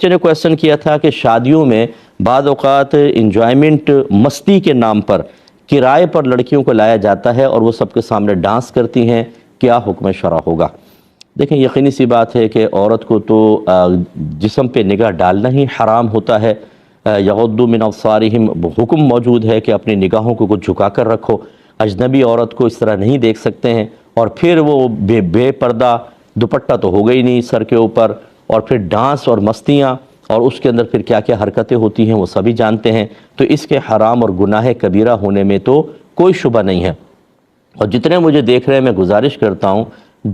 بچے نے کویسچن کیا تھا کہ شادیوں میں بعض اوقات انجوائمنٹ مستی کے نام پر کرائے پر لڑکیوں کو لایا جاتا ہے اور وہ سب کے سامنے ڈانس کرتی ہیں، کیا حکم شرع ہوگا؟ دیکھیں یقینی سی بات ہے کہ عورت کو تو جسم پہ نگاہ ڈالنا ہی حرام ہوتا ہے۔ یغضوا من ابصارہم، حکم موجود ہے کہ اپنی نگاہوں کو کچھ جھکا کر رکھو، اجنبی عورت کو اس طرح نہیں دیکھ سکتے ہیں۔ اور پھر وہ بے پردہ دوپٹہ تو ہوگا ہی نہیں سر کے اوپر، اور پھر ڈانس اور مستیاں، اور اس کے اندر پھر کیا کیا حرکتیں ہوتی ہیں وہ سبھی جانتے ہیں۔ تو اس کے حرام اور گناہ کبیرہ ہونے میں تو کوئی شبہ نہیں ہے۔ اور جتنے مجھے دیکھ رہے ہیں میں گزارش کرتا ہوں،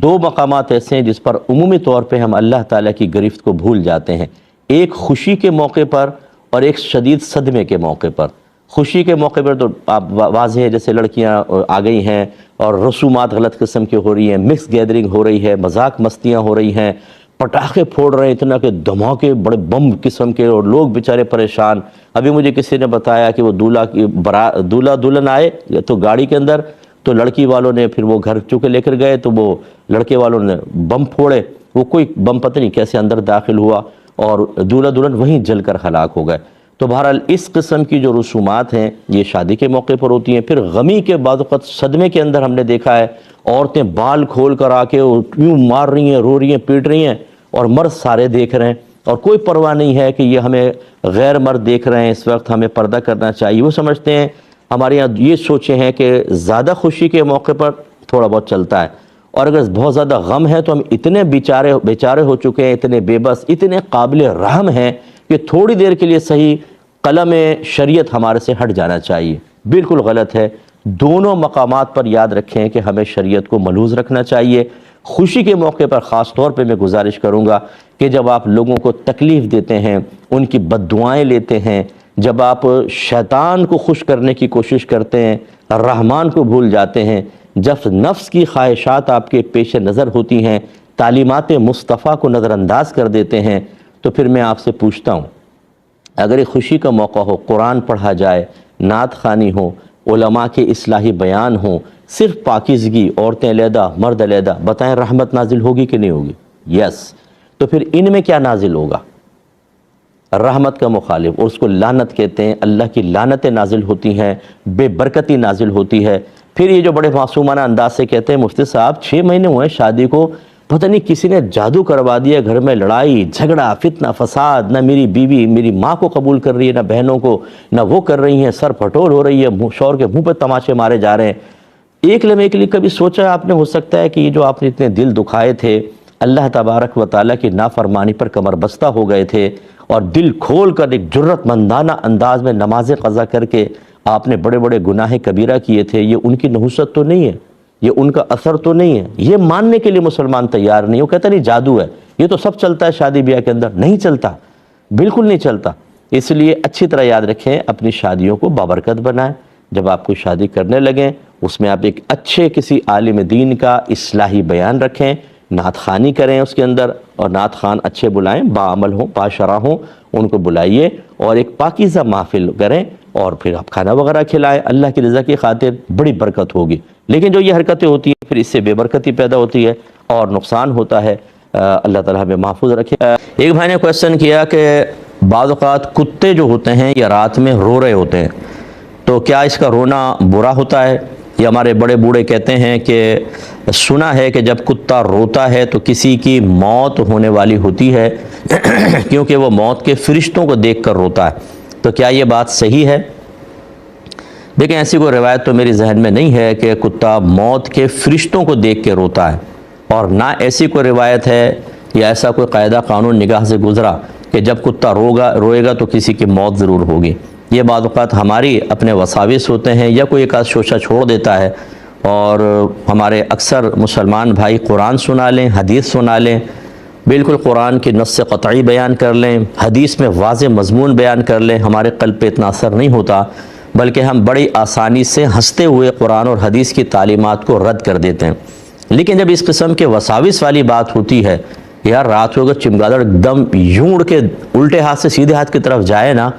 دو مقامات ایسے ہیں جس پر عمومی طور پہ ہم اللہ تعالیٰ کی گرفت کو بھول جاتے ہیں، ایک خوشی کے موقع پر اور ایک شدید صدمے کے موقع پر۔ خوشی کے موقع پر تو آپ واضح ہے، جیسے لڑکیاں آ گئی ہیں اور رسومات غلط قسم کی ہو رہی ہیں، مکس گیدرنگ ہو رہی ہے، مذاق مستیاں ہو رئی ہیں، پٹاخے پھوڑ رہے ہیں اتنا کہ دھماکے بڑے بم قسم کے، اور لوگ بیچارے پریشان۔ ابھی مجھے کسی نے بتایا کہ وہ دولہا دلہن آئے تو گاڑی کے اندر، تو لڑکی والوں نے پھر وہ گھر چونکہ لے کر گئے تو وہ لڑکے والوں نے بم پھوڑے، وہ کوئی بم پتہ نہیں کیسے اندر داخل ہوا اور دولہا دلہن وہیں جل کر ہلاک ہو گئے۔ تو بہرحال اس قسم کی جو رسومات ہیں یہ شادی کے موقع پر ہوتی ہیں۔ پھر غمی کے بعد وقت صدمے کے اندر ہم نے دیکھا ہے عورتیں بال کھول کر آ کے یوں مار رہی ہیں، رو رہی ہیں، پیٹ رہی ہیں، اور مرد سارے دیکھ رہے ہیں اور کوئی پرواہ نہیں ہے کہ یہ ہمیں غیر مرد دیکھ رہے ہیں، اس وقت ہمیں پردہ کرنا چاہیے۔ وہ سمجھتے ہیں، ہمارے یہاں یہ سوچے ہیں کہ زیادہ خوشی کے موقع پر تھوڑا بہت چلتا ہے، اور اگر بہت زیادہ غم ہے تو ہم اتنے بیچارے ہو چکے ہیں، اتنے بے بس، اتنے قابل رحم ہیں کہ تھوڑی دیر کے لیے صحیح قلم شریعت ہمارے سے ہٹ جانا چاہیے۔ بالکل غلط ہے۔ دونوں مقامات پر یاد رکھیں کہ ہمیں شریعت کو ملحوظ رکھنا چاہیے۔ خوشی کے موقع پر خاص طور پہ میں گزارش کروں گا کہ جب آپ لوگوں کو تکلیف دیتے ہیں، ان کی بد دعائیں لیتے ہیں، جب آپ شیطان کو خوش کرنے کی کوشش کرتے ہیں، رحمان کو بھول جاتے ہیں، جب نفس کی خواہشات آپ کے پیش نظر ہوتی ہیں، تعلیمات مصطفیٰ کو نظر انداز کر دیتے ہیں، تو پھر میں آپ سے پوچھتا ہوں، اگر ایک خوشی کا موقع ہو، قرآن پڑھا جائے، نعت خوانی ہو، علماء کے اصلاحی بیان ہوں، صرف پاکیزگی، عورتیں علیحدہ مرد علیحدہ، بتائیں رحمت نازل ہوگی کہ نہیں ہوگی؟ یس۔ تو پھر ان میں کیا نازل ہوگا؟ رحمت کا مخالف، اور اس کو لعنت کہتے ہیں۔ اللہ کی لعنتیں نازل ہوتی ہیں، بے برکتی نازل ہوتی ہے۔ پھر یہ جو بڑے معصومانہ انداز سے کہتے ہیں مفتی صاحب 6 مہینے ہوئے شادی کو، پتہ نہیں کسی نے جادو کروا دیا، گھر میں لڑائی جھگڑا فتنہ فساد، نہ میری بیوی میری ماں کو قبول کر رہی ہے، نہ بہنوں کو، نہ وہ کر رہی ہیں، سر پھٹول ہو رہی ہے، شوہر کے منہ پہ تماشے مارے جا رہے ہیں۔ ایک لمحے کے لیے کبھی سوچا آپ نے، ہو سکتا ہے کہ یہ جو آپ نے اتنے دل دکھائے تھے، اللہ تبارک و تعالیٰ کی نافرمانی پر کمر بستہ ہو گئے تھے، اور دل کھول کر ایک جرت مندانہ انداز میں نماز قضا کر کے آپ نے بڑے بڑے گناہ کبیرہ کیے تھے، یہ ان کی نحوست تو نہیں ہے، یہ ان کا اثر تو نہیں ہے؟ یہ ماننے کے لیے مسلمان تیار نہیں۔ وہ کہتا نہیں جادو ہے، یہ تو سب چلتا ہے شادی بیاہ کے اندر۔ نہیں چلتا، بالکل نہیں چلتا۔ اس لیے اچھی طرح یاد رکھیں، اپنی شادیوں کو بابرکت بنائیں۔ جب آپ کوئی شادی کرنے لگیں اس میں آپ ایک اچھے کسی عالم دین کا اصلاحی بیان رکھیں، نعت خوانی کریں اس کے اندر، اور نعت خوان اچھے بلائیں، باعمل ہوں، باشرع ہوں، ان کو بلائیے اور ایک پاکیزہ محفل کریں، اور پھر آپ کھانا وغیرہ کھلائیں۔ اللہ کی رضا کی خاطر بڑی برکت ہوگی۔ لیکن جو یہ حرکتیں ہوتی ہیں پھر اس سے بے برکتی پیدا ہوتی ہے اور نقصان ہوتا ہے۔ اللہ تعالیٰ ہمیں محفوظ رکھے۔ ایک بھائی نے کویسچن کیا کہ بعض اوقات کتے جو ہوتے ہیں یا رات میں رو رہے ہوتے ہیں، تو کیا اس کا رونا برا ہوتا ہے؟ یہ ہمارے بڑے بوڑھے کہتے ہیں کہ سنا ہے کہ جب کتا روتا ہے تو کسی کی موت ہونے والی ہوتی ہے کیونکہ وہ موت کے فرشتوں کو دیکھ کر روتا ہے۔ تو کیا یہ بات صحیح ہے؟ دیکھیں ایسی کوئی روایت تو میری ذہن میں نہیں ہے کہ کتا موت کے فرشتوں کو دیکھ کے روتا ہے، اور نہ ایسی کوئی روایت ہے یا ایسا کوئی قاعدہ قانون نگاہ سے گزرا کہ جب کتا روئے گا تو کسی کی موت ضرور ہوگی۔ یہ بعض اوقات ہماری اپنے وساوس ہوتے ہیں، یا کوئی ایک آدھ شوشہ چھوڑ دیتا ہے، اور ہمارے اکثر مسلمان بھائی قرآن سنا لیں، حدیث سنا لیں، بالکل قرآن کی نص قطعی بیان کر لیں، حدیث میں واضح مضمون بیان کر لیں، ہمارے قلب پہ اتنا اثر نہیں ہوتا، بلکہ ہم بڑی آسانی سے ہنستے ہوئے قرآن اور حدیث کی تعلیمات کو رد کر دیتے ہیں۔ لیکن جب اس قسم کے وساوس والی بات ہوتی ہے، یار رات کو اگر چمگادڑ دم یوں اڑ کے الٹے ہاتھ سے سیدھے ہاتھ کی طرف جائے نا،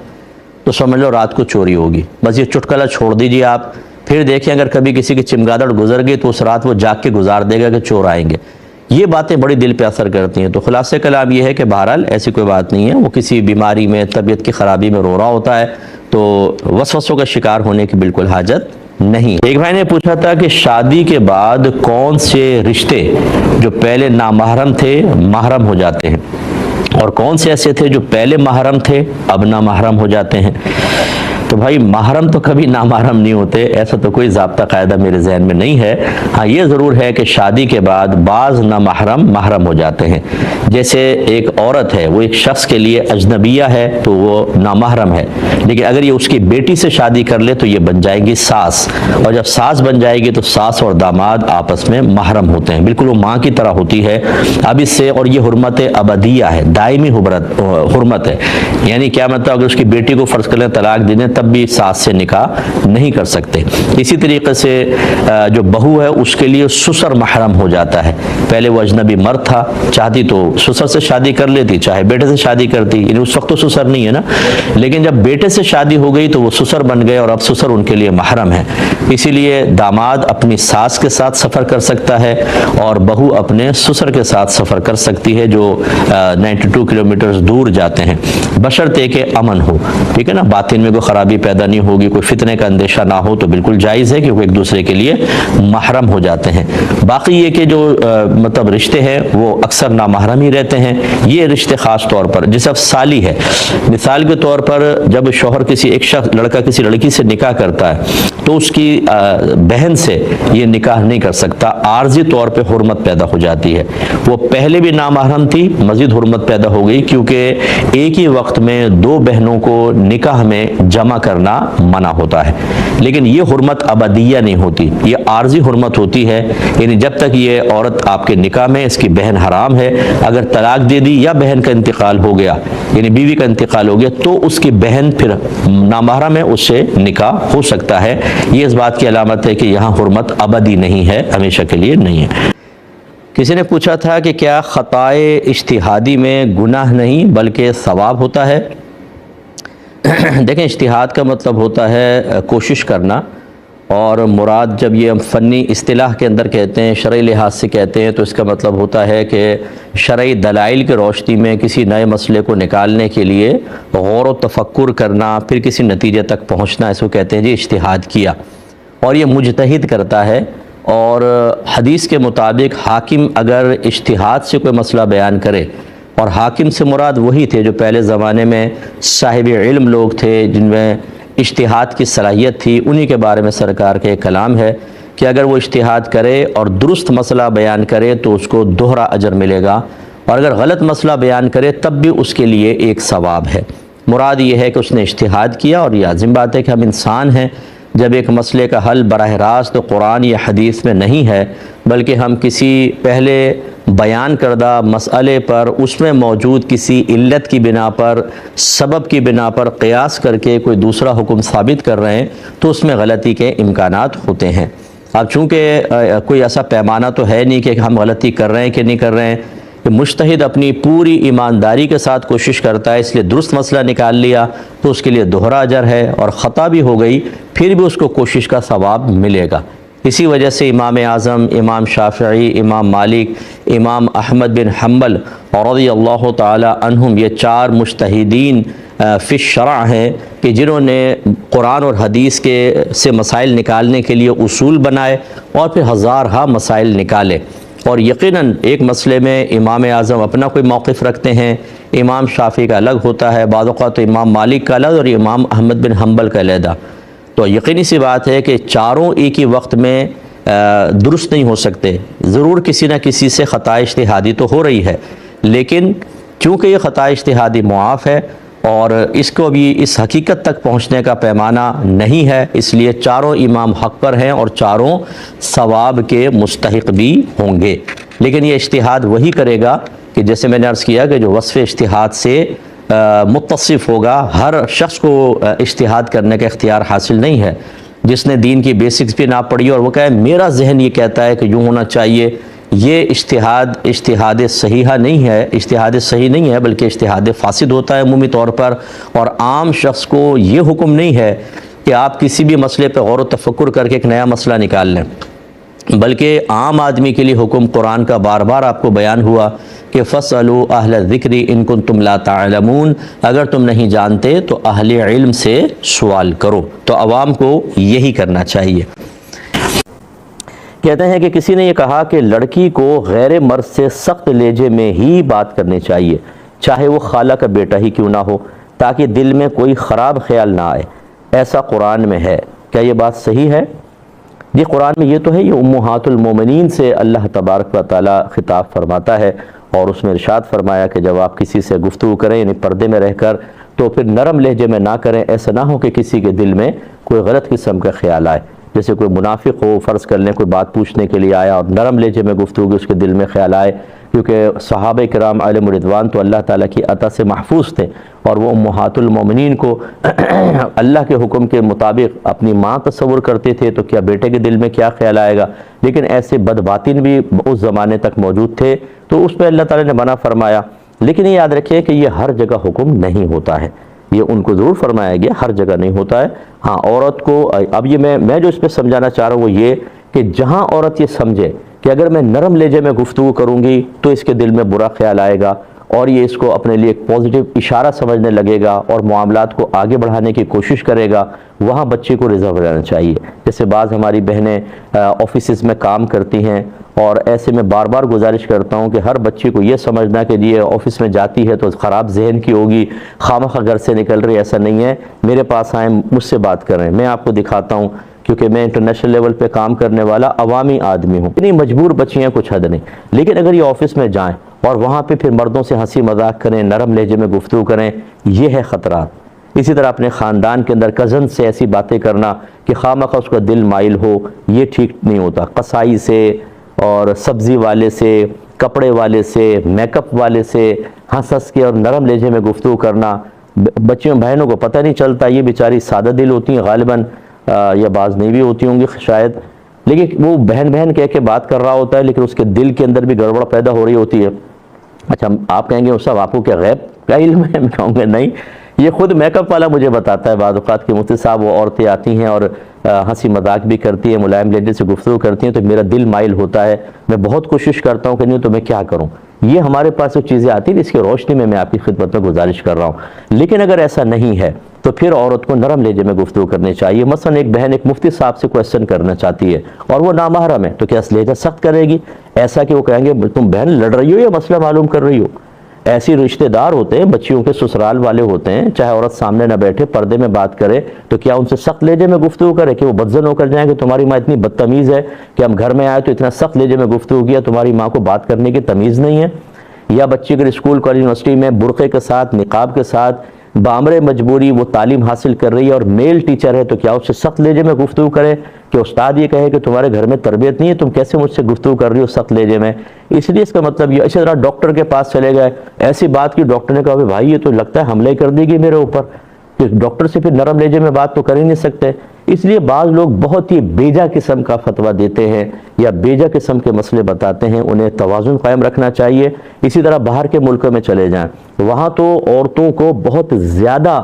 تو سمجھ لو رات کو چوری ہوگی۔ بس یہ چٹکلا چھوڑ دیجیے آپ، پھر دیکھیں اگر کبھی کسی کی چمگادڑ گزر گئی تو اس رات وہ جاگ کے گزار دے گا کہ چور آئیں گے۔ یہ باتیں بڑی دل پہ اثر کرتی ہیں۔ تو خلاصہ کلام یہ ہے کہ بہرحال ایسی کوئی بات نہیں ہے، وہ کسی بیماری میں، طبیعت کی خرابی میں رو رہا ہوتا ہے تو وسوسوں کا شکار ہونے کی بالکل حاجت نہیں۔ ایک بھائی نے پوچھا تھا کہ شادی کے بعد کون سے رشتے جو پہلے نامحرم تھے محرم ہو جاتے ہیں، اور کون سے ایسے تھے جو پہلے محرم تھے اب نامحرم ہو جاتے ہیں؟ تو بھائی محرم تو کبھی نامحرم نہیں ہوتے، ایسا تو کوئی ضابطہ قاعدہ میرے ذہن میں نہیں ہے۔ ہاں یہ ضرور ہے کہ شادی کے بعد بعض نامحرم محرم ہو جاتے ہیں۔ جیسے ایک عورت ہے، وہ ایک شخص کے لیے اجنبیہ ہے تو وہ نامحرم ہے، لیکن اگر یہ اس کی بیٹی سے شادی کر لے تو یہ بن جائے گی ساس، اور جب ساس بن جائے گی تو ساس اور داماد آپس میں محرم ہوتے ہیں، بالکل وہ ماں کی طرح ہوتی ہے اب اس سے، اور یہ حرمت ابدیہ ہے، دائمی حرمت ہے۔ یعنی کیا مطلب، اگر اس کی بیٹی کو فرض کر لیں طلاق دے دیں تب بھی ساس سے نکاح نہیں کر سکتے۔ اسی طریقے سے جو بہو ہے اس کے لیے سسر محرم ہو جاتا ہے۔ پہلے وہ اجنبی مرد تھا، چاہتی تو سسر سے شادی کر لیتی، چاہے بیٹے سے شادی کرتی، یعنی اس وقت تو سسر نہیں ہے نا، لیکن جب بیٹے سے شادی ہو گئی تو وہ سسر بن گئے اور اب سسر ان کے لیے محرم ہے۔ اسی لیے داماد اپنی ساس کے ساتھ سفر کر سکتا ہے اور بہو اپنے سسر کے ساتھ سفر کر سکتی ہے جو 92 کلومیٹرز دور جاتے ہیں، بشرطے کہ امن ہو، ٹھیک ہے نا، باطن میں کوئی خرابی پیدا نہیں ہوگی، کوئی فتنے کا اندیشہ نہ ہو تو بالکل جائز ہے، کیونکہ ایک دوسرے کے لیے محرم ہو جاتے ہیں۔ باقی یہ کہ جو مطلب رشتے ہیں وہ اکثر نامحرم ہی رہتے ہیں۔ یہ رشتے خاص طور پر جیسے اب سالی ہے، مثال کے طور پر جب شوہر ایک شخص لڑکا کسی لڑکی سے نکاح کرتا ہے تو اس کی بہن سے یہ نکاح نہیں کر سکتا، عارضی طور پہ حرمت پیدا ہو جاتی ہے۔ وہ پہلے بھی نامحرم تھی، مزید حرمت پیدا ہو گئی، کیونکہ ایک ہی وقت میں دو بہنوں کو نکاح میں جمع کرنا منع ہوتا ہے، لیکن یہ حرمت ابدیہ نہیں ہوتی، یہ عارضی حرمت ہوتی ہے۔ یعنی جب تک یہ عورت آپ کے نکاح میں، اس کی بہن حرام ہے، اگر طلاق دے دی یا بہن کا انتقال ہو گیا، یعنی بیوی کا انتقال ہو گیا، تو اس کی بہن پھر نامحرم ہے، اس سے نکاح ہو سکتا ہے۔ یہ اس بات کی علامت ہے کہ یہاں حرمت ابدی نہیں ہے، ہمیشہ کے لیے نہیں ہے۔ کسی نے پوچھا تھا کہ کیا خطائے اجتہادی میں گناہ نہیں بلکہ ثواب ہوتا ہے؟ دیکھیں، اجتہاد کا مطلب ہوتا ہے کوشش کرنا، اور مراد جب یہ ہم فنی اصطلاح کے اندر کہتے ہیں، شرعی لحاظ سے کہتے ہیں، تو اس کا مطلب ہوتا ہے کہ شرعی دلائل کی روشنی میں کسی نئے مسئلے کو نکالنے کے لیے غور و تفکر کرنا، پھر کسی نتیجے تک پہنچنا، اس کو کہتے ہیں جی اجتہاد کیا، اور یہ مجتہد کرتا ہے۔ اور حدیث کے مطابق حاکم اگر اجتہاد سے کوئی مسئلہ بیان کرے، اور حاکم سے مراد وہی تھے جو پہلے زمانے میں صاحب علم لوگ تھے جن میں اجتہاد کی صلاحیت تھی، انہی کے بارے میں سرکار کا ایک کلام ہے کہ اگر وہ اجتہاد کرے اور درست مسئلہ بیان کرے تو اس کو دوہرا اجر ملے گا، اور اگر غلط مسئلہ بیان کرے تب بھی اس کے لیے ایک ثواب ہے۔ مراد یہ ہے کہ اس نے اجتہاد کیا، اور یہ عظیم بات ہے کہ ہم انسان ہیں، جب ایک مسئلے کا حل براہ راست قرآن یا حدیث میں نہیں ہے، بلکہ ہم کسی پہلے بیان کردہ مسئلے پر اس میں موجود کسی علت کی بنا پر، سبب کی بنا پر قیاس کر کے کوئی دوسرا حکم ثابت کر رہے ہیں تو اس میں غلطی کے امکانات ہوتے ہیں۔ اب چونکہ کوئی ایسا پیمانہ تو ہے نہیں کہ ہم غلطی کر رہے ہیں کہ نہیں کر رہے ہیں، کہ مجتہد اپنی پوری ایمانداری کے ساتھ کوشش کرتا ہے، اس لیے درست مسئلہ نکال لیا تو اس کے لیے دوہرا اجر ہے، اور خطا بھی ہو گئی پھر بھی اس کو کوشش کا ثواب ملے گا۔ اسی وجہ سے امام اعظم، امام شافعی، امام مالک، امام احمد بن حنبل رضی اللہ تعالی عنہم، یہ چار مجتہدین فی الشرع ہیں کہ جنہوں نے قرآن اور حدیث سے مسائل نکالنے کے لیے اصول بنائے اور پھر ہزارہا مسائل نکالے۔ اور یقیناً ایک مسئلے میں امام اعظم اپنا کوئی موقف رکھتے ہیں، امام شافعی کا الگ ہوتا ہے، بعض اوقات امام مالک کا الگ اور امام احمد بن حنبل کا علیحدہ۔ تو یقینی سی بات ہے کہ چاروں ایک ہی وقت میں درست نہیں ہو سکتے، ضرور کسی نہ کسی سے خطا اجتہادی تو ہو رہی ہے، لیکن چونکہ یہ خطا اجتہادی معاف ہے اور اس کو بھی اس حقیقت تک پہنچنے کا پیمانہ نہیں ہے، اس لیے چاروں امام حق پر ہیں اور چاروں ثواب کے مستحق بھی ہوں گے۔ لیکن یہ اجتہاد وہی کرے گا کہ جیسے میں نے عرض کیا کہ جو وصف اجتہاد سے متصف ہوگا، ہر شخص کو اجتہاد کرنے کا اختیار حاصل نہیں ہے۔ جس نے دین کی بیسکس بھی نہ پڑھی اور وہ کہے میرا ذہن یہ کہتا ہے کہ یوں ہونا چاہیے، یہ اجتہاد صحیحہ نہیں ہے، اجتہاد صحیح نہیں ہے بلکہ اجتہاد فاسد ہوتا ہے عمومی طور پر۔ اور عام شخص کو یہ حکم نہیں ہے کہ آپ کسی بھی مسئلے پہ غور و تفکر کر کے ایک نیا مسئلہ نکال لیں۔ بلکہ عام آدمی کے لیے حکم قرآن کا بار بار آپ کو بیان ہوا کہ فَاسْأَلُوا أَهْلَ الذِّكْرِ إِن كُنتُمْ لَا تَعْلَمُونَ، اگر تم نہیں جانتے تو اہل علم سے سوال کرو۔ تو عوام کو یہی کرنا چاہیے۔ کہتے ہیں کہ کسی نے یہ کہا کہ لڑکی کو غیر مرد سے سخت لہجے میں ہی بات کرنی چاہیے، چاہے وہ خالہ کا بیٹا ہی کیوں نہ ہو، تاکہ دل میں کوئی خراب خیال نہ آئے۔ ایسا قرآن میں ہے، کیا یہ بات صحیح ہے؟ یہ قرآن میں یہ تو ہے، یہ امہات المومنین سے اللہ تبارک و تعالی خطاب فرماتا ہے، اور اس میں ارشاد فرمایا کہ جب آپ کسی سے گفتگو کریں یعنی پردے میں رہ کر، تو پھر نرم لہجے میں نہ کریں، ایسا نہ ہو کہ کسی کے دل میں کوئی غلط قسم کا خیال آئے۔ جیسے کوئی منافق ہو، فرض کر لیں کوئی بات پوچھنے کے لیے آیا اور نرم لہجے میں گفتگو کی، اس کے دل میں خیال آئے، کیونکہ صحابہ کرام علیہم الرضوان تو اللہ تعالیٰ کی عطا سے محفوظ تھے، اور وہ امہات المومنین کو اللہ کے حکم کے مطابق اپنی ماں تصور کرتے تھے، تو کیا بیٹے کے دل میں کیا خیال آئے گا؟ لیکن ایسے بدباطن بھی اس زمانے تک موجود تھے، تو اس پہ اللہ تعالیٰ نے منع فرمایا۔ لیکن یہ یاد رکھیں کہ یہ ہر جگہ حکم نہیں ہوتا ہے، یہ ان کو ضرور فرمایا گیا، ہر جگہ نہیں ہوتا ہے۔ ہاں عورت کو، اب یہ میں جو اس پہ سمجھانا چاہ رہا ہوں وہ یہ کہ جہاں عورت یہ سمجھے کہ اگر میں نرم لہجے میں گفتگو کروں گی تو اس کے دل میں برا خیال آئے گا، اور یہ اس کو اپنے لیے ایک پازیٹیو اشارہ سمجھنے لگے گا اور معاملات کو آگے بڑھانے کی کوشش کرے گا، وہاں بچے کو ریزرو رہنا چاہیے۔ جیسے بعض ہماری بہنیں آفیسز میں کام کرتی ہیں، اور ایسے میں بار بار گزارش کرتا ہوں کہ ہر بچی کو یہ سمجھنا کہ یہ آفس میں جاتی ہے تو خراب ذہن کی ہوگی، خامخواہ گھر سے نکل رہی، ایسا نہیں ہے۔ میرے پاس آئیں، مجھ سے بات کریں، میں آپ کو دکھاتا ہوں، کیونکہ میں انٹرنیشنل لیول پہ کام کرنے والا عوامی آدمی ہوں۔ اتنی مجبور بچیاں کچھ حد نہیں، لیکن اگر یہ آفس میں جائیں اور وہاں پہ پھر مردوں سے ہنسی مذاق کریں، نرم لہجے میں گفتگو کریں، یہ ہے خطرات۔ اسی طرح اپنے خاندان کے اندر کزن سے ایسی باتیں کرنا کہ خامخواہ اس کا دل مائل ہو، یہ ٹھیک نہیں ہوتا۔ قصائی سے اور سبزی والے سے، کپڑے والے سے، میک اپ والے سے ہنس کے اور نرم لہجے میں گفتگو کرنا، بچیوں بہنوں کو پتہ نہیں چلتا، یہ بیچاری سادہ دل ہوتی ہیں غالباً، یا بعض نہیں بھی ہوتی ہوں گی شاید، لیکن وہ بہن بہن کہہ کے بات کر رہا ہوتا ہے، لیکن اس کے دل کے اندر بھی گڑبڑ پیدا ہو رہی ہوتی ہے۔ اچھا آپ کہیں گے اس صاحب آپ کو کیا غیب کا علم ہے؟ میں کہوں گا نہیں، یہ خود میک اپ والا مجھے بتاتا ہے بعض اوقات کہ مفتی صاحب وہ عورتیں آتی ہیں اور ہنسی مذاق بھی کرتی ہیں، ملائم لہجے سے گفتگو کرتی ہیں، تو میرا دل مائل ہوتا ہے، میں بہت کوشش کرتا ہوں کہ نہیں تو میں کیا کروں۔ یہ ہمارے پاس جو چیزیں آتی ہیں اس کی روشنی میں آپ کی خدمت میں گزارش کر رہا ہوں۔ لیکن اگر ایسا نہیں ہے تو پھر عورت کو نرم لہجے میں گفتگو کرنی چاہیے۔ مثلا ایک بہن ایک مفتی صاحب سے کویسچن کرنا چاہتی ہے اور وہ نامحرم ہے، تو کیا لہجہ سخت کرے گی؟ ایسا کہ وہ کہیں گے تم بہن لڑ رہی ہو یا مسئلہ معلوم کر رہی ہو؟ ایسی رشتہ دار ہوتے ہیں، بچیوں کے سسرال والے ہوتے ہیں، چاہے عورت سامنے نہ بیٹھے پردے میں بات کرے، تو کیا ان سے سخت لہجے میں گفتگو کرے کہ وہ بدظن ہو کر جائیں کہ تمہاری ماں اتنی بدتمیز ہے کہ ہم گھر میں آئے تو اتنا سخت لہجے میں گفتگو کیا، تمہاری ماں کو بات کرنے کی تمیز نہیں ہے؟ یا بچی اگر اسکول کالج یونیورسٹی میں برقعے کے ساتھ، نقاب کے ساتھ بامر مجبوری وہ تعلیم حاصل کر رہی ہے اور میل ٹیچر ہے، تو کیا اس سے سخت لہجے میں گفتگو کرے کہ استاد یہ کہے کہ تمہارے گھر میں تربیت نہیں ہے، تم کیسے مجھ سے گفتگو کر رہی ہو سخت لہجے میں؟ اس لیے اس کا مطلب یہ۔ اسی طرح ڈاکٹر کے پاس چلے گئے، ایسی بات کی ڈاکٹر نے کہا کہ بھائی یہ تو لگتا ہے حملے کر دے گی میرے اوپر، کہ ڈاکٹر سے پھر نرم لہجے میں بات تو کر ہی نہیں سکتے۔ اس لیے بعض لوگ بہت ہی بیجا قسم کا فتویٰ دیتے ہیں یا بیجا قسم کے مسئلے بتاتے ہیں، انہیں توازن قائم رکھنا چاہیے۔ اسی طرح باہر کے ملکوں میں چلے جائیں، وہاں تو عورتوں کو بہت زیادہ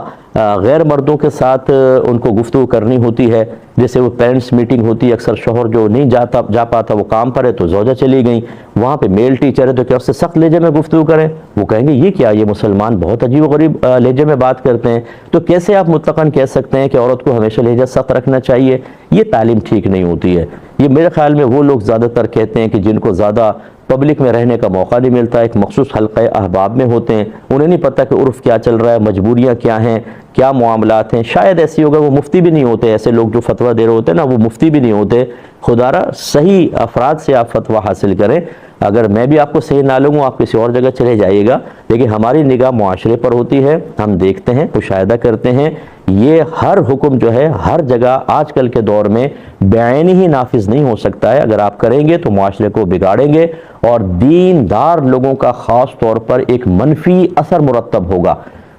غیر مردوں کے ساتھ ان کو گفتگو کرنی ہوتی ہے۔ جیسے وہ پیرنٹس میٹنگ ہوتی ہے، اکثر شوہر جو نہیں جا پاتا وہ کام پر ہے تو زوجہ چلی گئیں، وہاں پہ میل ٹیچر ہے، تو کیا اس سے سخت لہجے میں گفتگو کریں؟ وہ کہیں گے یہ کیا، یہ مسلمان بہت عجیب و غریب لہجے میں بات کرتے ہیں۔ تو کیسے آپ مطلقاً کہہ سکتے ہیں کہ عورت کو ہمیشہ لہجہ سخت رکھنا چاہیے؟ یہ تعلیم ٹھیک نہیں ہوتی ہے۔ یہ میرے خیال میں وہ لوگ زیادہ تر کہتے ہیں کہ جن کو زیادہ پبلک میں رہنے کا موقع نہیں ملتا، ایک مخصوص حلقہ احباب میں ہوتے ہیں، انہیں نہیں پتہ کہ عرف کیا چل رہا ہے، مجبوریاں کیا ہیں، کیا معاملات ہیں۔ شاید ایسی ہوگا وہ مفتی بھی نہیں ہوتے، ایسے لوگ جو فتویٰ دے رہے ہوتے ہیں نا وہ مفتی بھی نہیں ہوتے۔ خدا را صحیح افراد سے آپ فتویٰ حاصل کریں۔ اگر میں بھی آپ کو صحیح نہ لوں آپ کسی اور جگہ چلے جائیے گا، لیکن ہماری نگاہ معاشرے پر ہوتی ہے، ہم دیکھتے ہیں، مشاہدہ کرتے ہیں۔ یہ ہر حکم جو ہے ہر جگہ آج کل کے دور میں بعینی ہی نافذ نہیں ہو سکتا ہے۔ اگر آپ کریں گے تو معاشرے کو بگاڑیں گے اور دیندار لوگوں کا خاص طور پر ایک منفی اثر مرتب ہوگا۔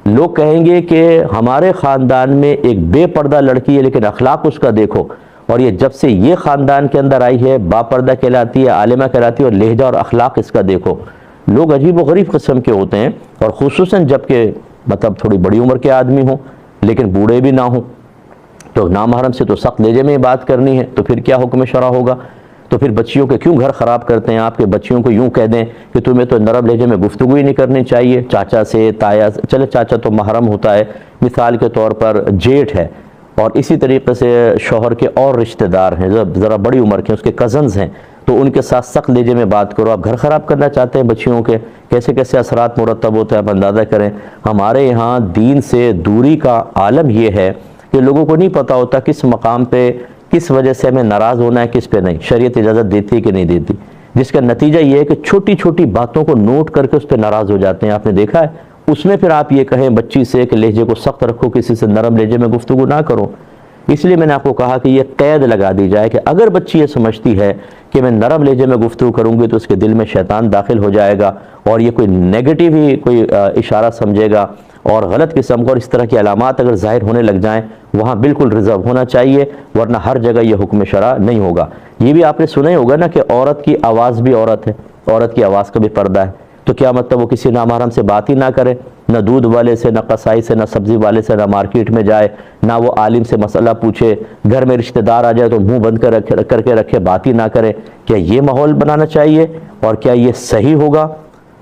لوگ کہیں گے کہ ہمارے خاندان میں ایک بے پردہ لڑکی ہے لیکن اخلاق اس کا دیکھو، اور یہ جب سے یہ خاندان کے اندر آئی ہے با پردہ کہلاتی ہے، عالمہ کہلاتی ہے، اور لہجہ اور اخلاق اس کا دیکھو۔ لوگ عجیب و غریب قسم کے ہوتے ہیں، اور خصوصاً جب کہ مطلب تھوڑی بڑی عمر کے آدمی ہوں لیکن بوڑھے بھی نہ ہوں، تو نامحرم سے تو سخت لہجے میں بات کرنی ہے، تو پھر کیا حکم شرع ہوگا؟ تو تو پھر بچیوں کے کیوں گھر خراب کرتے ہیں آپ؟ کے بچیوں کو یوں کہہ دیں کہ تمہیں تو نرم لہجے میں گفتگو ہی نہیں کرنی چاہیے چاچا سے، تایا سے، چلے چاچا تو محرم ہوتا ہے، مثال کے طور پر جیٹھ ہے، اور اسی طریقے سے شوہر کے اور رشتہ دار ہیں ذرا بڑی عمر کے، اس کے کزنز ہیں، تو ان کے ساتھ سخت لہجے میں بات کرو۔ آپ گھر خراب کرنا چاہتے ہیں بچیوں کے، کیسے کیسے اثرات مرتب ہوتے ہیں آپ اندازہ کریں۔ ہمارے یہاں دین سے دوری کا عالم یہ ہے کہ لوگوں کو نہیں پتہ ہوتا کس مقام پہ کس وجہ سے ہمیں ناراض ہونا ہے، کس پہ نہیں، شریعت اجازت دیتی کہ نہیں دیتی، جس کا نتیجہ یہ ہے کہ چھوٹی چھوٹی باتوں کو نوٹ کر کے اس پہ ناراض ہو جاتے ہیں۔ آپ نے دیکھا ہے اس میں پھر آپ یہ کہیں بچی سے کہ لہجے کو سخت رکھو، کسی سے نرم لہجے میں گفتگو نہ کرو۔ اس لیے میں نے آپ کو کہا کہ یہ قید لگا دی جائے کہ اگر بچی یہ سمجھتی ہے کہ میں نرم لہجے میں گفتگو کروں گی تو اس کے دل میں شیطان داخل ہو جائے گا اور یہ کوئی نیگیٹو ہی کوئی اشارہ سمجھے گا اور غلط قسم کا، اور اس طرح کی علامات اگر ظاہر ہونے لگ جائیں، وہاں بالکل ریزرو ہونا چاہیے، ورنہ ہر جگہ یہ حکم شرع نہیں ہوگا۔ یہ بھی آپ نے سنا ہی ہوگا نا کہ عورت کی آواز بھی عورت ہے، عورت کی آواز کا بھی پردہ ہے، تو کیا مطلب وہ کسی نامحرم سے بات ہی نہ کرے، نہ دودھ والے سے، نہ قصائی سے، نہ سبزی والے سے، نہ مارکیٹ میں جائے، نہ وہ عالم سے مسئلہ پوچھے، گھر میں رشتہ دار آ جائے تو منہ بند کر کے رکھے، بات ہی نہ کرے؟ کیا یہ ماحول بنانا چاہیے؟ اور کیا یہ صحیح ہوگا؟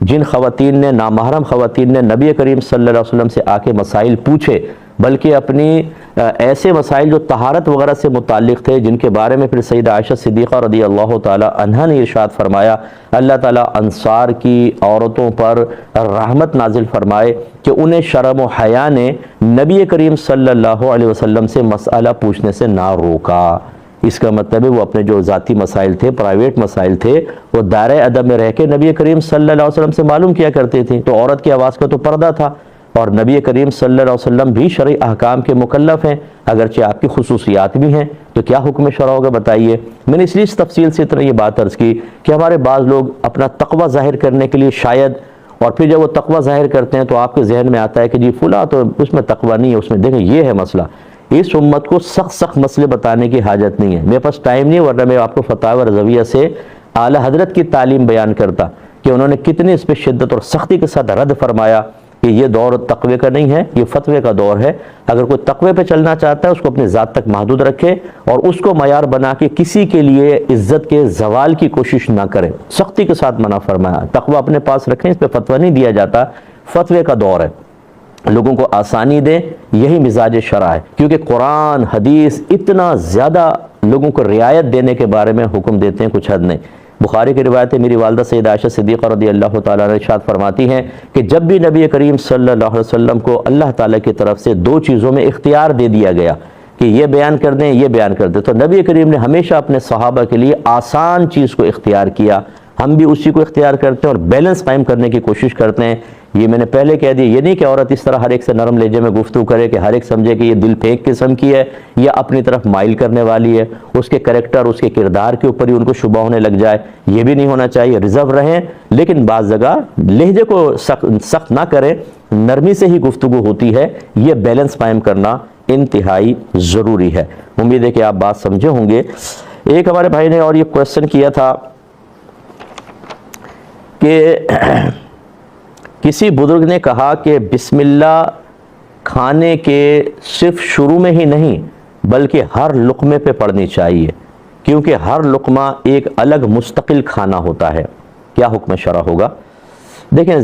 جن خواتین نے، نامحرم خواتین نے نبی کریم صلی اللہ علیہ وسلم سے آ کے مسائل پوچھے، بلکہ اپنی ایسے مسائل جو طہارت وغیرہ سے متعلق تھے، جن کے بارے میں پھر سیدہ عائشہ صدیقہ رضی اللہ تعالی عنہا نے ارشاد فرمایا، اللہ تعالیٰ انصار کی عورتوں پر رحمت نازل فرمائے کہ انہیں شرم و حیا نے نبی کریم صلی اللہ علیہ وسلم سے مسئلہ پوچھنے سے نہ روکا۔ اس کا مطلب ہے وہ اپنے جو ذاتی مسائل تھے، پرائیویٹ مسائل تھے، وہ دائرۂ ادب میں رہ کے نبی کریم صلی اللہ علیہ وسلم سے معلوم کیا کرتے تھیں۔ تو عورت کی آواز کا تو پردہ تھا، اور نبی کریم صلی اللہ علیہ وسلم بھی شرعی احکام کے مکلف ہیں، اگرچہ آپ کی خصوصیات بھی ہیں، تو کیا حکم شرع ہوگا بتائیے؟ میں نے اس لیے اس تفصیل سے اتنا یہ بات عرض کی کہ ہمارے بعض لوگ اپنا تقوی ظاہر کرنے کے لیے شاید، اور پھر جب وہ تقوی ظاہر کرتے ہیں تو آپ کے ذہن میں آتا ہے کہ جی فلاں تو اس میں تقوی نہیں ہے، اس میں دیکھیں یہ ہے مسئلہ۔ اس امت کو سخت مسئلے بتانے کی حاجت نہیں ہے، میرے پاس ٹائم نہیں ہے، ورنہ میں آپ کو فتاوی رضویہ سے اعلیٰ حضرت کی تعلیم بیان کرتا کہ انہوں نے کتنے اس پہ شدت اور سختی کے ساتھ رد فرمایا کہ یہ دور تقوی کا نہیں ہے، یہ فتوے کا دور ہے۔ اگر کوئی تقوی پہ چلنا چاہتا ہے اس کو اپنی ذات تک محدود رکھے اور اس کو معیار بنا کے کسی کے لیے عزت کے زوال کی کوشش نہ کرے، سختی کے ساتھ منع فرمایا۔ تقوی اپنے پاس رکھیں، اس پہ فتویٰ نہیں دیا جاتا، فتوے کا دور ہے، لوگوں کو آسانی دیں، یہی مزاج شرع ہے، کیونکہ قرآن حدیث اتنا زیادہ لوگوں کو رعایت دینے کے بارے میں حکم دیتے ہیں، کچھ حد نہیں۔ بخاری کی روایت ہے، میری والدہ سیدہ عائشہ صدیقہ رضی اللہ تعالیٰ عنہا ارشاد فرماتی ہیں کہ جب بھی نبی کریم صلی اللہ علیہ وسلم کو اللہ تعالیٰ کی طرف سے دو چیزوں میں اختیار دے دیا گیا کہ یہ بیان کر دیں، یہ بیان کر دیں، تو نبی کریم نے ہمیشہ اپنے صحابہ کے لیے آسان چیز کو اختیار کیا۔ ہم بھی اسی کو اختیار کرتے ہیں اور بیلنس قائم کرنے کی کوشش کرتے ہیں۔ یہ میں نے پہلے کہہ دیا، یہ نہیں کہ عورت اس طرح ہر ایک سے نرم لہجے میں گفتگو کرے کہ ہر ایک سمجھے کہ یہ دل پھینک قسم کی ہے یا اپنی طرف مائل کرنے والی ہے، اس کے کریکٹر، اس کے کردار کے اوپر ہی ان کو شبہ ہونے لگ جائے، یہ بھی نہیں ہونا چاہیے۔ ریزرو رہیں، لیکن بعض جگہ لہجے کو سخت نہ کریں، نرمی سے ہی گفتگو ہوتی ہے، یہ بیلنس قائم کرنا انتہائی ضروری ہے۔ امید ہے کہ آپ بات سمجھے ہوں گے۔ ایک ہمارے بھائی نے اور یہ کویسچن کیا تھا کہ کسی بزرگ نے کہا کہ بسم اللہ کھانے کے صرف شروع میں ہی نہیں بلکہ ہر لقمے پہ پڑھنی چاہیے، کیونکہ ہر لقمہ ایک الگ مستقل کھانا ہوتا ہے، کیا حکم شرع ہوگا؟ دیکھیں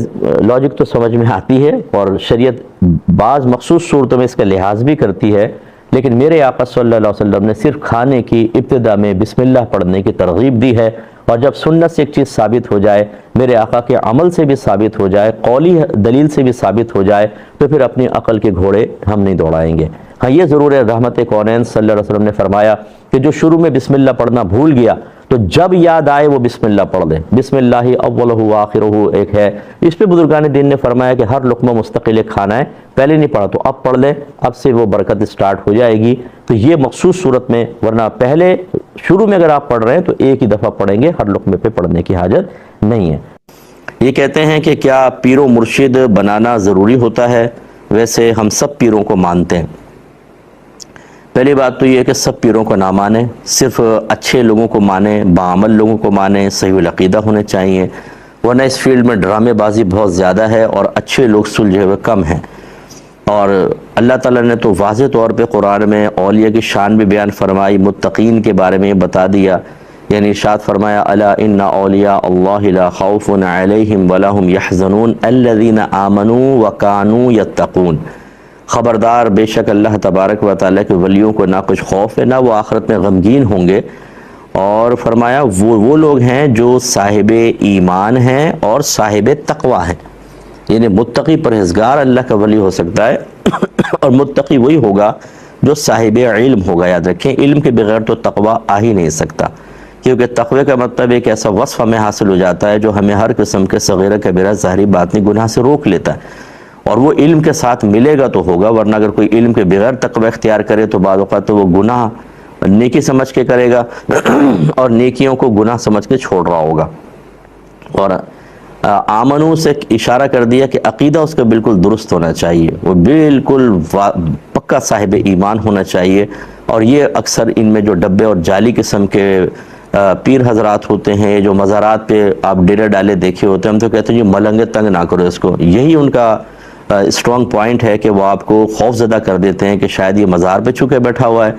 لاجک تو سمجھ میں آتی ہے اور شریعت بعض مخصوص صورتوں میں اس کا لحاظ بھی کرتی ہے، لیکن میرے آقا صلی اللہ علیہ وسلم نے صرف کھانے کی ابتدا میں بسم اللہ پڑھنے کی ترغیب دی ہے، اور جب سنت سے ایک چیز ثابت ہو جائے، میرے آقا کے عمل سے بھی ثابت ہو جائے، قولی دلیل سے بھی ثابت ہو جائے، تو پھر اپنی عقل کے گھوڑے ہم نہیں دوڑائیں گے۔ ہاں یہ ضرور ہے، رحمت کونین صلی اللہ علیہ وسلم نے فرمایا کہ جو شروع میں بسم اللہ پڑھنا بھول گیا تو جب یاد آئے وہ بسم اللہ پڑھ دے، بسم اللہ اولہ و آخرہ ایک ہے۔ اس پہ بزرگان دین نے فرمایا کہ ہر لقمہ مستقل ایک کھانا ہے، پہلے نہیں پڑھا تو اب پڑھ لیں، اب سے وہ برکت سٹارٹ ہو جائے گی۔ تو یہ مخصوص صورت میں، ورنہ پہلے شروع میں اگر آپ پڑھ رہے ہیں تو ایک ہی دفعہ پڑھیں گے، ہر لقمے پہ پڑھنے کی حاجت نہیں ہے۔ یہ کہتے ہیں کہ کیا پیر و مرشد بنانا ضروری ہوتا ہے؟ ویسے ہم سب پیروں کو مانتے ہیں۔ پہلی بات تو یہ ہے کہ سب پیروں کو نہ مانیں، صرف اچھے لوگوں کو مانیں، باعمل لوگوں کو مانیں، صحیح العقیدہ ہونے چاہیے، ورنہ اس فیلڈ میں ڈرامے بازی بہت زیادہ ہے اور اچھے لوگ سلجھے ہوئے کم ہیں۔ اور اللہ تعالیٰ نے تو واضح طور پہ قرآن میں اولیاء کی شان بھی بیان فرمائی، متقین کے بارے میں یہ بتا دیا یعنی ارشاد فرمایا الا ان اولیاء اللہ لا خوف علیہم ولا هم یحزنون الذین آمنوا وکانوا یتقون، خبردار بے شک اللہ تبارک و تعالیٰ کے ولیوں کو نہ کچھ خوف ہے نہ وہ آخرت میں غمگین ہوں گے، اور فرمایا وہ لوگ ہیں جو صاحب ایمان ہیں اور صاحب تقوی ہیں، یعنی متقی پرہیزگار اللہ کا ولی ہو سکتا ہے اور متقی وہی ہوگا جو صاحب علم ہوگا۔ یاد رکھیں علم کے بغیر تو تقوی آ ہی نہیں سکتا، کیونکہ تقوی کا مطلب ایک ایسا وصف ہمیں حاصل ہو جاتا ہے جو ہمیں ہر قسم کے صغیرہ کبیرہ ظاہری باطنی گناہ سے روک لیتا ہے، اور وہ علم کے ساتھ ملے گا تو ہوگا، ورنہ اگر کوئی علم کے بغیر تقوی اختیار کرے تو بعض اوقات تو وہ گناہ نیکی سمجھ کے کرے گا اور نیکیوں کو گناہ سمجھ کے چھوڑ رہا ہوگا۔ اور آمنو سے اشارہ کر دیا کہ عقیدہ اس کا بالکل درست ہونا چاہیے، وہ بالکل پکا صاحب ایمان ہونا چاہیے، اور یہ اکثر ان میں جو ڈبے اور جعلی قسم کے پیر حضرات ہوتے ہیں جو مزارات پہ آپ ڈیرے ڈالے دیکھے ہوتے ہیں، ہم تو کہتے ہیں یہ ملنگے تنگ نہ کرو اس کو، یہی ان کا اسٹرانگ پوائنٹ ہے کہ وہ آپ کو خوف زدہ کر دیتے ہیں کہ شاید یہ مزار پہ چھکے بیٹھا ہوا ہے،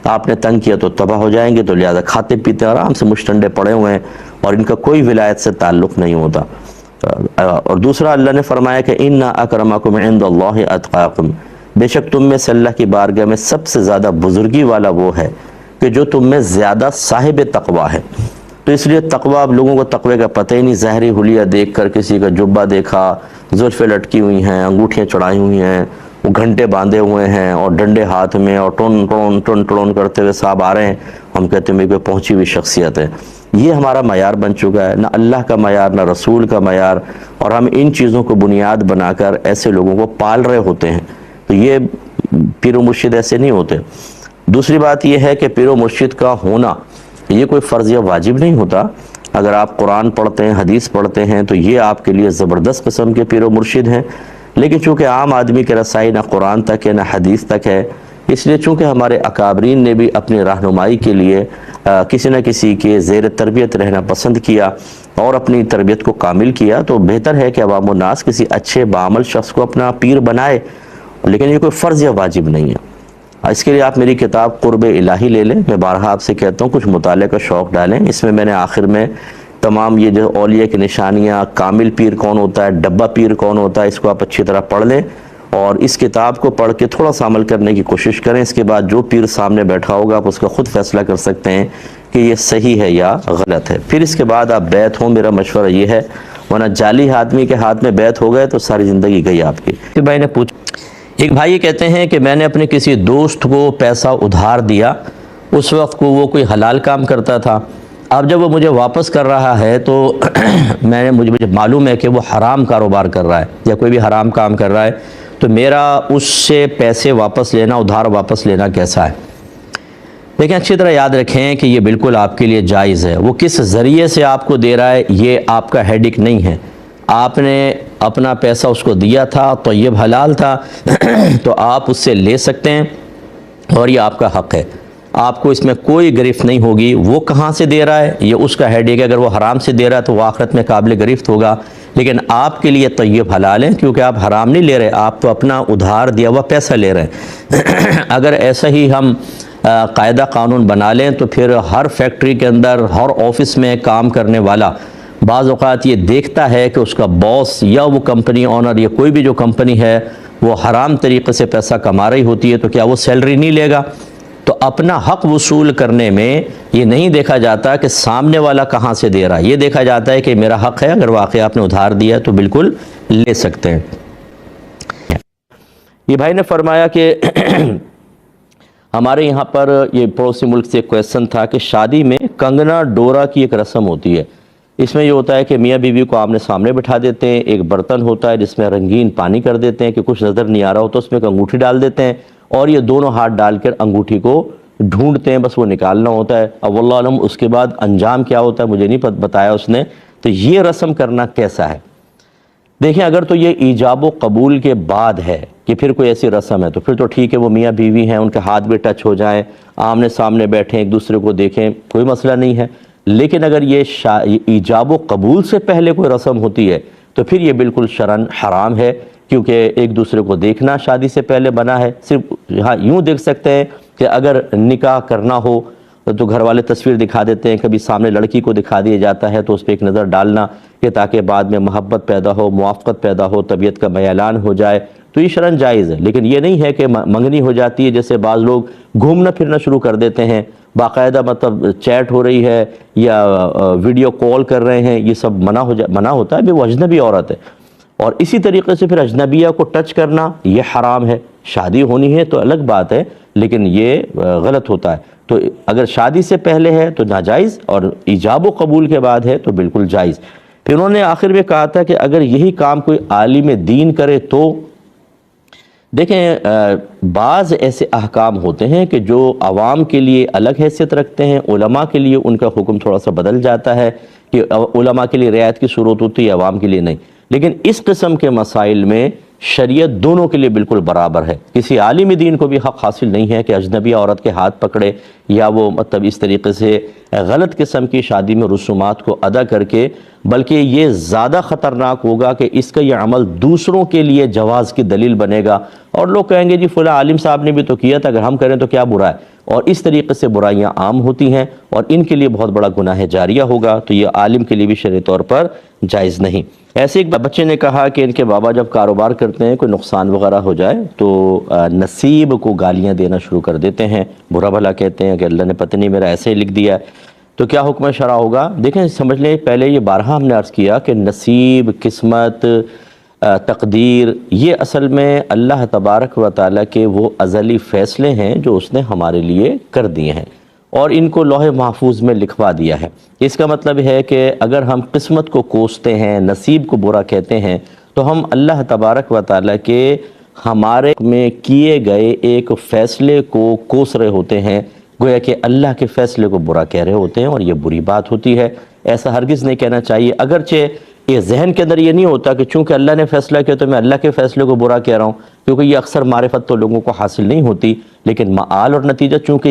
آپ نے تنگ کیا تو تباہ ہو جائیں گے، تو لہٰذا کھاتے پیتے آرام سے مشٹنڈے پڑے ہوئے ہیں اور ان کا کوئی ولایت سے تعلق نہیں ہوتا۔ اور دوسرا اللہ نے فرمایا کہ ان اکرمکم عند اللہ اتقاکم، بے شک تم میں سے اللہ کی بارگاہ میں سب سے زیادہ بزرگی والا وہ ہے کہ جو تم میں زیادہ صاحب تقوی ہے۔ تو اس لیے تقوی، اب لوگوں کو تقوی کا پتہ ہی نہیں، ظاہری حلیہ دیکھ کر کسی کا جبہ دیکھا، زلفیں لٹکی ہوئی ہیں، انگوٹھیاں چڑھائی ہوئی ہیں، وہ گھنٹے باندھے ہوئے ہیں اور ڈنڈے ہاتھ میں اور ٹون ٹون ٹون ٹون کرتے ہوئے صاحب آ رہے ہیں، ہم کہتے ہیں کوئی پہنچی ہوئی شخصیت ہے۔ یہ ہمارا معیار بن چکا ہے، نہ اللہ کا معیار نہ رسول کا معیار، اور ہم ان چیزوں کو بنیاد بنا کر ایسے لوگوں کو پال رہے ہوتے ہیں۔ تو یہ پیر و مرشد ایسے نہیں ہوتے۔ دوسری بات یہ ہے کہ پیر و مرشد کا ہونا یہ کوئی فرض یا واجب نہیں ہوتا۔ اگر آپ قرآن پڑھتے ہیں، حدیث پڑھتے ہیں، تو یہ آپ کے لیے زبردست قسم کے پیر و مرشد ہیں، لیکن چونکہ عام آدمی کے رسائی نہ قرآن تک ہے نہ حدیث تک ہے، اس لیے چونکہ ہمارے اکابرین نے بھی اپنی رہنمائی کے لیے کسی نہ کسی کے زیر تربیت رہنا پسند کیا اور اپنی تربیت کو کامل کیا، تو بہتر ہے کہ عوام الناس کسی اچھے بعمل شخص کو اپنا پیر بنائے، لیکن یہ کوئی فرض یا واجب نہیں ہے۔ اس کے لیے آپ میری کتاب قرب الہی لے لیں، میں بارہا آپ سے کہتا ہوں کچھ مطالعے کا شوق ڈالیں، اس میں نے آخر میں تمام یہ جو اولیاء کی نشانیاں، کامل پیر کون ہوتا ہے، ڈبہ پیر کون ہوتا ہے، اس کو آپ اچھی طرح پڑھ لیں اور اس کتاب کو پڑھ کے تھوڑا سا عمل کرنے کی کوشش کریں۔ اس کے بعد جو پیر سامنے بیٹھا ہوگا آپ اس کا خود فیصلہ کر سکتے ہیں کہ یہ صحیح ہے یا غلط ہے، پھر اس کے بعد آپ بیعت ہوں، میرا مشورہ یہ ہے، ورنہ جعلی آدمی کے ہاتھ میں بیعت ہو گئے تو ساری زندگی گئی آپ کی۔ پھر بھائی نے پوچھا، ایک بھائی یہ کہتے ہیں کہ میں نے اپنے کسی دوست کو پیسہ ادھار دیا، اس وقت کو وہ کوئی حلال کام کرتا تھا، اب جب وہ مجھے واپس کر رہا ہے تو مجھے معلوم ہے کہ وہ حرام کاروبار کر رہا ہے یا کوئی بھی حرام کام کر رہا ہے، تو میرا اس سے پیسے واپس لینا، ادھار واپس لینا کیسا ہے؟ لیکن اچھی طرح یاد رکھیں کہ یہ بالکل آپ کے لیے جائز ہے۔ وہ کس ذریعے سے آپ کو دے رہا ہے یہ آپ کا ہیڈک نہیں ہے، آپ نے اپنا پیسہ اس کو دیا تھا، طیب حلال تھا تو آپ اس سے لے سکتے ہیں اور یہ آپ کا حق ہے، آپ کو اس میں کوئی گرفت نہیں ہوگی۔ وہ کہاں سے دے رہا ہے یہ اس کا ہیڈک ہے، اگر وہ حرام سے دے رہا ہے تو وہ آخرت میں قابل گرفت ہوگا، لیکن آپ کے لیے طیب حلال ہے کیونکہ آپ حرام نہیں لے رہے، آپ تو اپنا ادھار دیا ہوا پیسہ لے رہے ہیں۔ اگر ایسا ہی ہم قاعدہ قانون بنا لیں تو پھر ہر فیکٹری کے اندر، ہر آفس میں کام کرنے والا بعض اوقات یہ دیکھتا ہے کہ اس کا باس یا وہ کمپنی آنر یا کوئی بھی جو کمپنی ہے وہ حرام طریقے سے پیسہ کما رہی ہوتی ہے، تو کیا وہ سیلری نہیں لے گا؟ تو اپنا حق وصول کرنے میں یہ نہیں دیکھا جاتا کہ سامنے والا کہاں سے دے رہا ہے، یہ دیکھا جاتا ہے کہ میرا حق ہے، اگر واقعی آپ نے ادھار دیا تو بالکل لے سکتے ہیں۔ یہ بھائی نے فرمایا کہ ہمارے یہاں پر یہ پڑوسی ملک سے ایک کویسچن تھا کہ شادی میں کنگنا ڈورا کی ایک رسم ہوتی ہے، اس میں یہ ہوتا ہے کہ میاں بیوی کو آمنے سامنے بٹھا دیتے ہیں، ایک برتن ہوتا ہے جس میں رنگین پانی کر دیتے ہیں کہ کچھ نظر نہیں آ رہا ہو تو اس میں ایک انگوٹھی ڈال دیتے ہیں اور یہ دونوں ہاتھ ڈال کر انگوٹھی کو ڈھونڈتے ہیں، بس وہ نکالنا ہوتا ہے۔ اب واللہ علم اس کے بعد انجام کیا ہوتا ہے مجھے نہیں بتایا اس نے، تو یہ رسم کرنا کیسا ہے؟ دیکھیں اگر تو یہ ایجاب و قبول کے بعد ہے کہ پھر کوئی ایسی رسم ہے تو پھر تو ٹھیک ہے، وہ میاں بیوی ہیں، ان کے ہاتھ بھی ٹچ ہو جائیں، آمنے سامنے بیٹھیں، ایک دوسرے کو دیکھیں، کوئی مسئلہ نہیں ہے۔ لیکن اگر یہ ایجاب و قبول سے پہلے کوئی رسم ہوتی ہے تو پھر یہ بالکل شرعاً حرام ہے، کیونکہ ایک دوسرے کو دیکھنا شادی سے پہلے بنا ہے۔ صرف یہاں یوں دیکھ سکتے ہیں کہ اگر نکاح کرنا ہو تو گھر والے تصویر دکھا دیتے ہیں، کبھی سامنے لڑکی کو دکھا دیا جاتا ہے تو اس پہ ایک نظر ڈالنا کہ تاکہ بعد میں محبت پیدا ہو، موافقت پیدا ہو، طبیعت کا میلان ہو جائے، تو یہ شرعاً جائز ہے۔ لیکن یہ نہیں ہے کہ منگنی ہو جاتی ہے، جیسے بعض لوگ گھومنا پھرنا شروع کر دیتے ہیں، باقاعدہ مطلب چیٹ ہو رہی ہے یا ویڈیو کال کر رہے ہیں، یہ سب منع ہوتا ہے، وہ اجنبی عورت ہے۔ اور اسی طریقے سے پھر اجنبیہ کو ٹچ کرنا یہ حرام ہے۔ شادی ہونی ہے تو الگ بات ہے، لیکن یہ غلط ہوتا ہے۔ تو اگر شادی سے پہلے ہے تو ناجائز، اور ایجاب و قبول کے بعد ہے تو بالکل جائز۔ پھر انہوں نے آخر میں کہا تھا کہ اگر یہی کام کوئی عالم دین کرے تو دیکھیں، بعض ایسے احکام ہوتے ہیں کہ جو عوام کے لیے الگ حیثیت رکھتے ہیں، علماء کے لیے ان کا حکم تھوڑا سا بدل جاتا ہے کہ علماء کے لیے رعایت کی صورت ہوتی ہے، عوام کے لیے نہیں۔ لیکن اس قسم کے مسائل میں شریعت دونوں کے لیے بالکل برابر ہے۔ کسی عالم دین کو بھی حق حاصل نہیں ہے کہ اجنبی عورت کے ہاتھ پکڑے یا وہ مطلب اس طریقے سے غلط قسم کی شادی میں رسومات کو ادا کر کے، بلکہ یہ زیادہ خطرناک ہوگا کہ اس کا یہ عمل دوسروں کے لیے جواز کی دلیل بنے گا، اور لوگ کہیں گے جی فلاں عالم صاحب نے بھی تو کیا تھا، اگر ہم کریں تو کیا برا ہے، اور اس طریقے سے برائیاں عام ہوتی ہیں اور ان کے لیے بہت بڑا گناہ جاریہ ہوگا، تو یہ عالم کے لیے بھی شرعی طور پر جائز نہیں۔ ایسے ایک بچے نے کہا کہ ان کے بابا جب کاروبار کرتے ہیں کوئی نقصان وغیرہ ہو جائے تو نصیب کو گالیاں دینا شروع کر دیتے ہیں، برا بھلا کہتے ہیں کہ اللہ نے پتہ نہیں میرا ایسے ہی لکھ دیا ہے، تو کیا حکم شرع ہوگا؟ دیکھیں سمجھ لیں، پہلے یہ بارہا ہم نے عرض کیا کہ نصیب، قسمت، تقدیر، یہ اصل میں اللہ تبارک و تعالیٰ کے وہ ازلی فیصلے ہیں جو اس نے ہمارے لیے کر دیے ہیں اور ان کو لوح محفوظ میں لکھوا دیا ہے۔ اس کا مطلب ہے کہ اگر ہم قسمت کو کوستے ہیں، نصیب کو برا کہتے ہیں، تو ہم اللہ تبارک و تعالیٰ کے ہمارے میں کیے گئے ایک فیصلے کو کوس رہے ہوتے ہیں، گویا کہ اللہ کے فیصلے کو برا کہہ رہے ہوتے ہیں، اور یہ بری بات ہوتی ہے۔ ایسا ہرگز نہیں کہنا چاہیے، اگرچہ یہ ذہن کے اندر یہ نہیں ہوتا کہ چونکہ اللہ نے فیصلہ کیا تو میں اللہ کے فیصلے کو برا کہہ رہا ہوں، کیونکہ یہ اکثر معرفت تو لوگوں کو حاصل نہیں ہوتی، لیکن معال اور نتیجہ چونکہ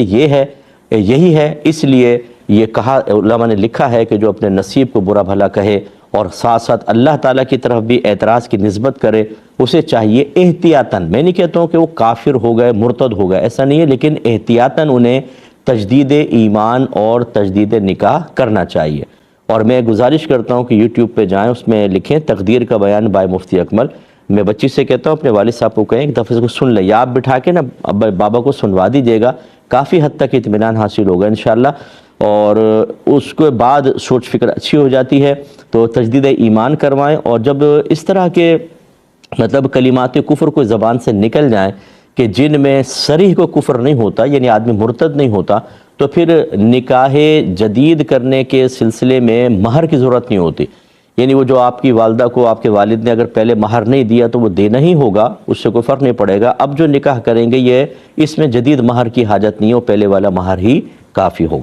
یہی ہے، اس لیے یہ کہا، علماء نے لکھا ہے کہ جو اپنے نصیب کو برا بھلا کہے اور ساتھ ساتھ اللہ تعالیٰ کی طرف بھی اعتراض کی نسبت کرے، اسے چاہیے احتیاطاً، میں نہیں کہتا ہوں کہ وہ کافر ہو گئے، مرتد ہو گئے، ایسا نہیں ہے، لیکن احتیاطاً انہیں تجدید ایمان اور تجدید نکاح کرنا چاہیے۔ اور میں گزارش کرتا ہوں کہ یوٹیوب پہ جائیں، اس میں لکھیں تقدیر کا بیان بائے مفتی اکمل۔ میں بچی سے کہتا ہوں اپنے والد صاحب کو کہیں ایک دفعہ اس کو سن لیں، یا آپ بٹھا کے نا بابا کو سنوا دیجیے گا، کافی حد تک اطمینان حاصل ہوگا انشاءاللہ، اور اس کے بعد سوچ فکر اچھی ہو جاتی ہے تو تجدید ایمان کروائیں۔ اور جب اس طرح کے مطلب کلمات کفر کو زبان سے نکل جائیں کہ جن میں صریح کو کفر نہیں ہوتا، یعنی آدمی مرتد نہیں ہوتا، تو پھر نکاح جدید کرنے کے سلسلے میں مہر کی ضرورت نہیں ہوتی، یعنی وہ جو آپ کی والدہ کو آپ کے والد نے اگر پہلے مہر نہیں دیا تو وہ دینا ہی ہوگا، اس سے کوئی فرق نہیں پڑے گا۔ اب جو نکاح کریں گے یہ اس میں جدید مہر کی حاجت نہیں ہو، پہلے والا مہر ہی کافی ہوگا۔